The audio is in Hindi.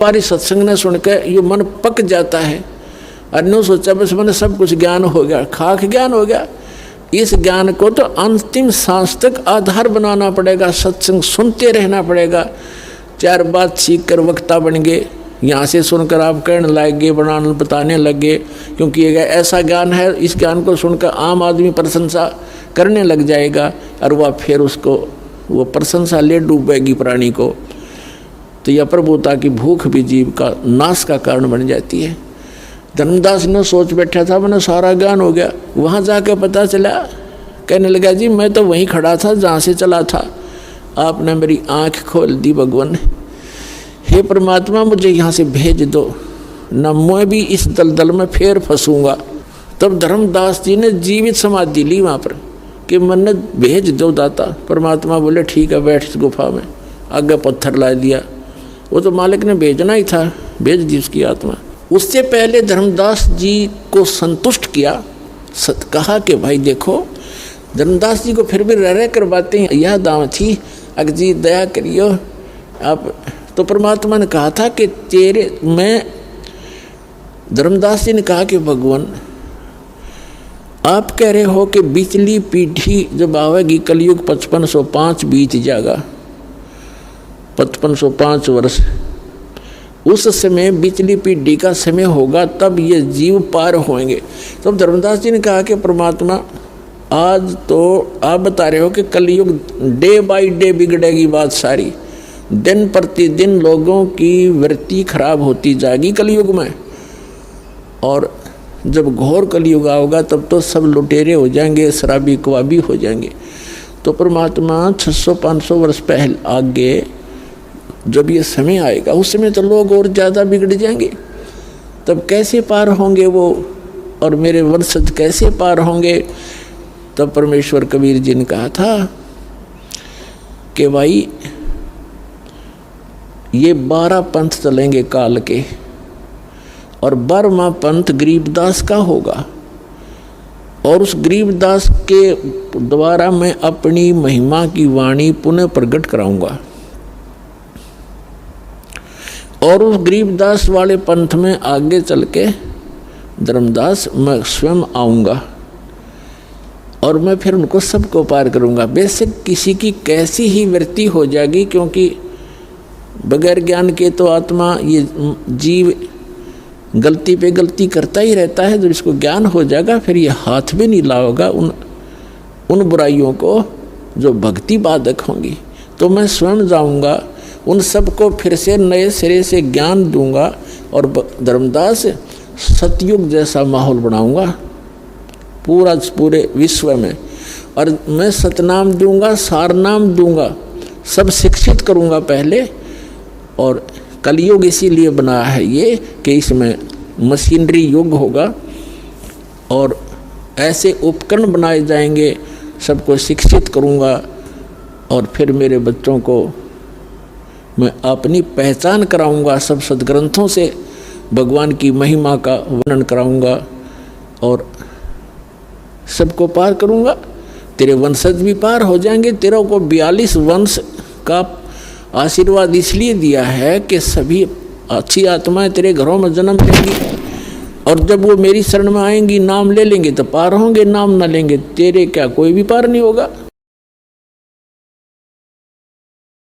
हमारी सत्संग ने सुनकर ये मन पक जाता है। अन्य सोचा बस मैंने सब कुछ ज्ञान हो गया, खाक ज्ञान हो गया। इस ज्ञान को तो अंतिम सांस तक आधार बनाना पड़ेगा, सत्संग सुनते रहना पड़ेगा। चार बात सीख कर वक्ता बन गए, यहाँ से सुनकर आप कहने लगे, बनाने बताने लगे, क्योंकि ये ऐसा ज्ञान है, इस ज्ञान को सुनकर आम आदमी प्रशंसा करने लग जाएगा और वह फिर उसको वो प्रशंसा ले डूबेगी प्राणी को। तो यह प्रभुता की भूख भी जीव का नाश का कारण बन जाती है। धर्मदास ने सोच बैठा था मैंने सारा ज्ञान हो गया, वहाँ जाकर पता चला, कहने लगा जी मैं तो वहीं खड़ा था जहाँ से चला था, आपने मेरी आँख खोल दी भगवान। हे परमात्मा मुझे यहाँ से भेज दो, न मैं भी इस दलदल में फिर फंसूंगा। तब धर्मदास जी ने जीवित समाधि ली वहाँ पर कि मन भेज दो दाता। परमात्मा बोले ठीक है बैठ इस गुफा में, आगे पत्थर ला दिया। वो तो मालिक ने भेजना ही था, भेज दी उसकी आत्मा। उससे पहले धर्मदास जी को संतुष्ट किया, कहा कि भाई देखो, धर्मदास जी को फिर भी रह कर बातें यह दाम थी, अगर जी दया करियो आप। तो परमात्मा ने कहा था कि धर्मदास जी ने कहा कि भगवान आप कह रहे हो कि बिचली पीढ़ी जब आवेगी, कलयुग 5505 बीत जाएगा, 5505 वर्ष, उस समय बिचली पीढ़ी का समय होगा, तब ये जीव पार होंगे। तब धर्मदास जी ने कहा कि परमात्मा आज तो आप बता रहे हो कि कलयुग डे बाय डे बिगड़ेगी बात सारी, दिन प्रतिदिन लोगों की वृत्ति खराब होती जाएगी कलयुग में, और जब घोर कलयुग आओगा तब तो सब लुटेरे हो जाएंगे, शराबी कवाबी हो जाएंगे। तो परमात्मा 600-500 वर्ष पहले आगे जब ये समय आएगा, उस समय तो लोग और ज़्यादा बिगड़ जाएंगे, तब कैसे पार होंगे वो, और मेरे वंशज कैसे पार होंगे। तब परमेश्वर कबीर जी ने कहा था कि भाई ये 12 पंथ चलेंगे काल के, और 12वां पंथ गरीबदास का होगा, और उस गरीबदास के द्वारा मैं अपनी महिमा की वाणी पुनः प्रकट कराऊंगा, और उस गरीबदास वाले पंथ में आगे चल के धर्मदास मैं स्वयं आऊँगा, और मैं फिर उनको सबको पार करूँगा। बेशक किसी की कैसी ही वृत्ति हो जाएगी, क्योंकि बगैर ज्ञान के तो आत्मा ये जीव गलती पे गलती करता ही रहता है। जब इसको ज्ञान हो जाएगा फिर ये हाथ भी नहीं लाओगा उन बुराइयों को जो भक्ति बाधक होंगी। तो मैं स्वयं जाऊँगा, उन सबको फिर से नए सिरे से ज्ञान दूंगा, और धर्मदास सतयुग जैसा माहौल बनाऊंगा पूरे विश्व में, और मैं सतनाम दूंगा, सारनाम दूंगा, सब शिक्षित करूंगा पहले। और कलयुग इसीलिए बनाया है ये कि इसमें मशीनरी युग होगा, और ऐसे उपकरण बनाए जाएंगे, सबको शिक्षित करूंगा, और फिर मेरे बच्चों को मैं अपनी पहचान कराऊंगा, सब सदग्रंथों से भगवान की महिमा का वर्णन कराऊंगा, और सबको पार करूंगा। तेरे वंशज भी पार हो जाएंगे। तेरे को 42 वंश का आशीर्वाद इसलिए दिया है कि सभी अच्छी आत्माएं तेरे घरों में जन्म लेंगी, और जब वो मेरी शरण में आएंगी, नाम ले लेंगे तो पार होंगे, नाम ना लेंगे तेरे क्या कोई भी पार नहीं होगा।